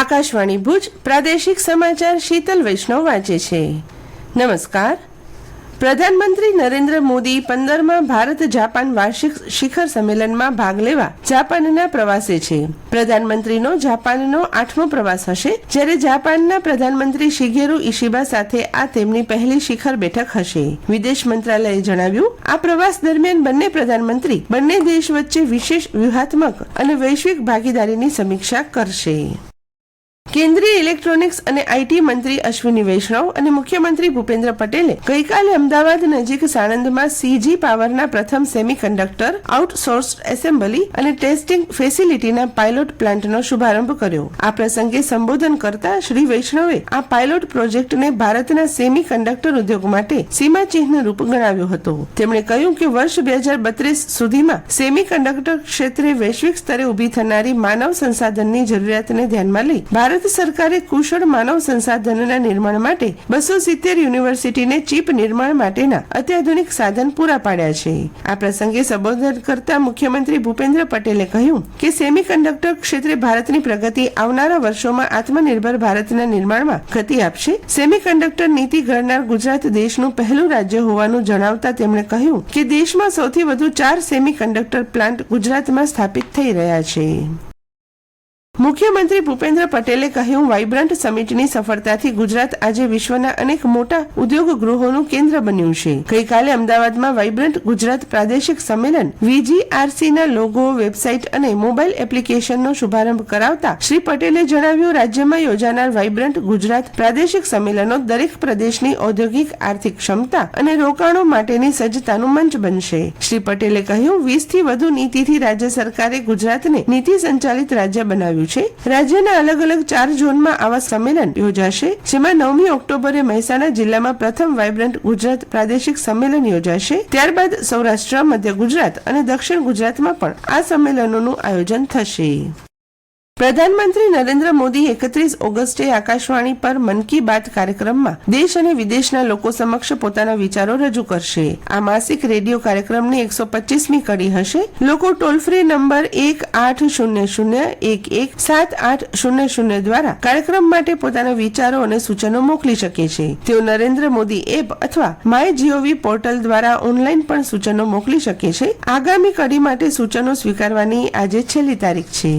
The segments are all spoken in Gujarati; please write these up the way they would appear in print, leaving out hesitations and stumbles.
આકાશવાણી ભુજ પ્રાદેશિક સમાચાર શીતલ વૈષ્ણવ વાંચે છે. નમસ્કાર. પ્રધાનમંત્રી નરેન્દ્ર મોદી 15મા ભારત જાપાન વાર્ષિક શિખર સંમેલનમાં ભાગ લેવા જાપાનના પ્રવાસે છે. પ્રધાનમંત્રીનો જાપાનનો 8મો પ્રવાસ હશે, જ્યારે જાપાનના પ્રધાનમંત્રી શિગેરુ ઇશિબા સાથે આ તેમની પહેલી શિખર બેઠક હશે. વિદેશ મંત્રાલયે જણાવ્યું, આ પ્રવાસ દરમિયાન બંને પ્રધાનમંત્રી બંને દેશ વચ્ચે વિશેષ વ્યૂહાત્મક અને વૈશ્વિક ભાગીદારીની સમીક્ષા કરશે. કેન્દ્રીય ઇલેક્ટ્રોનિક્સ અને આઈટી મંત્રી અશ્વિની વૈષ્ણવ અને મુખ્યમંત્રી ભૂપેન્દ્ર પટેલે ગઈકાલે અમદાવાદ નજીક સાણંદમાં સીજી પાવરના પ્રથમ સેમિકન્ડક્ટર આઉટસોર્સ્ડ એસેમ્બલી અને ટેસ્ટિંગ ફેસિલિટીના પાયલોટ પ્લાન્ટનો શુભારંભ કર્યો. આ પ્રસંગે સંબોધન કરતા શ્રી વૈષ્ણવે આ પાયલોટ પ્રોજેક્ટને ભારતના સેમિકન્ડક્ટર ઉદ્યોગ માટે સીમાચિહ્ન રૂપ ગણાવ્યો હતો. તેમણે કહ્યું કે વર્ષ 2032 સુધીમાં સેમિકન્ડક્ટર ક્ષેત્રે વૈશ્વિક સ્તરે ઉભી થનારી માનવ સંસાધનની જરૂરિયાતને ધ્યાનમાં લઈ ભારત સરકારે કુશળ માનવ સંસાધનના નિર્માણ માટે 270 યુનિવર્સિટીને ચીપ નિર્માણ માટેના અત્યાધુનિક સાધન પૂરા પાડ્યા છે. આ પ્રસંગે સંબોધન કરતા મુખ્યમંત્રી ભૂપેન્દ્ર પટેલે કહ્યું કે સેમિકન્ડક્ટર ક્ષેત્રે ભારતની પ્રગતિ આવનારા વર્ષોમાં આત્મનિર્ભર ભારતના નિર્માણમાં ગતિ આપશે. સેમિકન્ડક્ટર નીતિ ઘડનાર ગુજરાત દેશનું પહેલું રાજ્ય હોવાનું જણાવતા તેમણે કહ્યું કે દેશમાં સૌથી વધુ 4 સેમિકન્ડક્ટર પ્લાન્ટ ગુજરાતમાં સ્થાપિત થઈ રહ્યા છે. મુખ્યમંત્રી ભૂપેન્દ્ર પટેલે કહ્યું, વાઇબ્રન્ટ સમિટની સફળતાથી ગુજરાત આજે વિશ્વના અનેક મોટા ઉદ્યોગ ગૃહોનું કેન્દ્ર બન્યું છે. ગઈકાલે અમદાવાદમાં વાઇબ્રન્ટ ગુજરાત પ્રાદેશિક સંમેલન VGRCના લોગો, વેબસાઇટ અને મોબાઈલ એપ્લિકેશનનો શુભારંભ કરાવતા શ્રી પટેલે જણાવ્યું, રાજ્યમાં યોજાનાર વાઇબ્રન્ટ ગુજરાત પ્રાદેશિક સંમેલનો દરેક પ્રદેશની ઔદ્યોગિક આર્થિક ક્ષમતા અને રોકાણો માટેની સજ્જતાનું મંચ બનશે. શ્રી પટેલે કહ્યું, 20થી વધુ નીતિથી રાજ્ય સરકારે ગુજરાતને નીતિ સંચાલિત રાજ્ય બનાવ્યું છે. રાજ્યના અલગ અલગ 4 ઝોનમાં આવા સંમેલન યોજાશે, જેમાં 9મી ઓક્ટોબરે મહેસાણા જિલ્લામાં પ્રથમ વાઇબ્રન્ટ ગુજરાત પ્રાદેશિક સંમેલન યોજાશે. ત્યારબાદ સૌરાષ્ટ્ર, મધ્ય ગુજરાત અને દક્ષિણ ગુજરાતમાં પણ આ સંમેલનોનું આયોજન થશે. પ્રધાનમંત્રી નરેન્દ્ર મોદી 31 ઓગસ્ટે આકાશવાણી પર મન કી બાત કાર્યક્રમમાં દેશ અને વિદેશના લોકો સમક્ષ પોતાના વિચારો રજૂ કરશે. આ માસિક રેડિયો કાર્યક્રમની 125મી કડી હશે. લોકો ટોલ ફ્રી નંબર 1800117800 દ્વારા કાર્યક્રમ માટે પોતાના વિચારો અને સૂચનો મોકલી શકે છે. તેઓ નરેન્દ્ર મોદી એપ અથવા માય જીઓવી પોર્ટલ દ્વારા ઓનલાઈન પણ સૂચનો મોકલી શકે છે. આગામી કડી માટે સૂચનો સ્વીકારવાની આજે છેલ્લી તારીખ છે.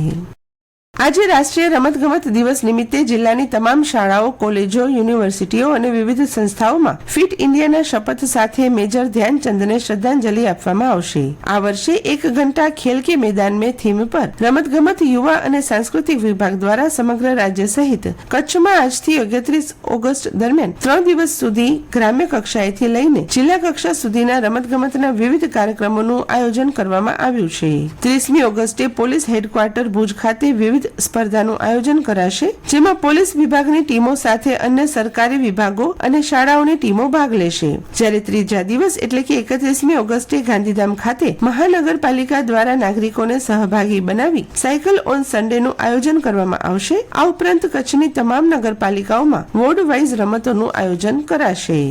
આજે રાષ્ટ્રીય રમતગમત દિવસ નિમિત્તે જિલ્લાની તમામ શાળાઓ, કોલેજો, યુનિવર્સિટીઓ અને વિવિધ સંસ્થાઓમાં ફિટ ઇન્ડિયાના શપથ સાથે મેજર ધ્યાનચંદને શ્રદ્ધાંજલિ આપવામાં આવશે. આ વર્ષે 1 ઘંટા ખેલ કે મેદાન મેં થીમ પર રમતગમત, યુવા અને સાંસ્કૃતિક વિભાગ દ્વારા સમગ્ર રાજ્ય સહિત કચ્છમાં આજથી 31 ઓગસ્ટ દરમિયાન 3 દિવસ સુધી ગ્રામ્ય કક્ષાએથી લઈને જિલ્લા કક્ષા સુધીના રમતગમતના વિવિધ કાર્યક્રમોનું આયોજન કરવામાં આવ્યું છે. 30મી ઓગસ્ટે પોલીસ હેડક્વાર્ટર ભુજ ખાતે વિવિધ સ્પર્ધાનું આયોજન કરાશે, જેમાં પોલીસ વિભાગની ટીમો સાથે અન્ય સરકારી વિભાગો અને શાળાઓની ટીમો ભાગ લેશે. જ્યારે ત્રીજા દિવસ એટલે કે 31મી ઓગસ્ટે ગાંધીધામ ખાતે મહાનગરપાલિકા દ્વારા નાગરિકોને સહભાગી બનાવી સાયકલ ઓન સન્ડેનું આયોજન કરવામાં આવશે. આ ઉપરાંત કચ્છની તમામ નગરપાલિકાઓમાં વોર્ડ વાઇઝ રમતોનું આયોજન કરાશે.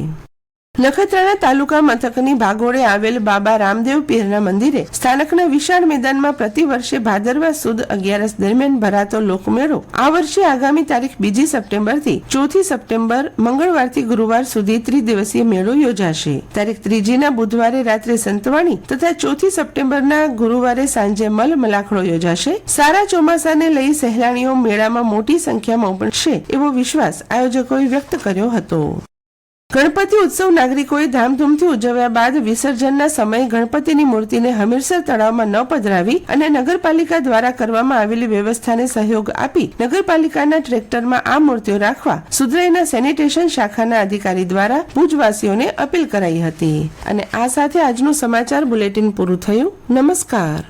નખત્રાણા તાલુકા મથકની ભાગોળે આવેલ બાબા રામદેવ પીરના મંદિરે સ્થાનકના વિશાળ મેદાનમાં પ્રતિ વર્ષે ભાદરવા સુદ 11 દરમિયાન ભરાતો લોકમેળો આ વર્ષે આગામી તારીખ 2 સપ્ટેમ્બરથી 4 સપ્ટેમ્બર મંગળવારથી ગુરુવાર સુધી 3 દિવસીય મેળો યોજાશે. તારીખ 3ના બુધવારે રાત્રે સંતવાણી તથા 4 સપ્ટેમ્બરના ગુરુવારે સાંજે મલમલાખડો યોજાશે. સારા ચોમાસાને લઈ સહેલાણીઓ મેળામાં મોટી સંખ્યામાં ઉમટશે એવો વિશ્વાસ આયોજકોએ વ્યક્ત કર્યો હતો. ગણપતિ ઉત્સવ નાગરિકોએ ધામધૂમથી ઉજવ્યા બાદ વિસર્જનના સમયે ગણપતિની મૂર્તિને હમીરસર તળાવમાં ન પધરાવી અને નગરપાલિકા દ્વારા કરવામાં આવેલી વ્યવસ્થાને સહયોગ આપી નગરપાલિકાના ટ્રેક્ટરમાં આ મૂર્તિઓ રાખવા સુધરાઈના સેનિટેશન શાખાના અધિકારી દ્વારા ભુજવાસીઓને અપીલ કરાઈ હતી. અને આ સાથે આજનું સમાચાર બુલેટિન પૂરું થયું. નમસ્કાર.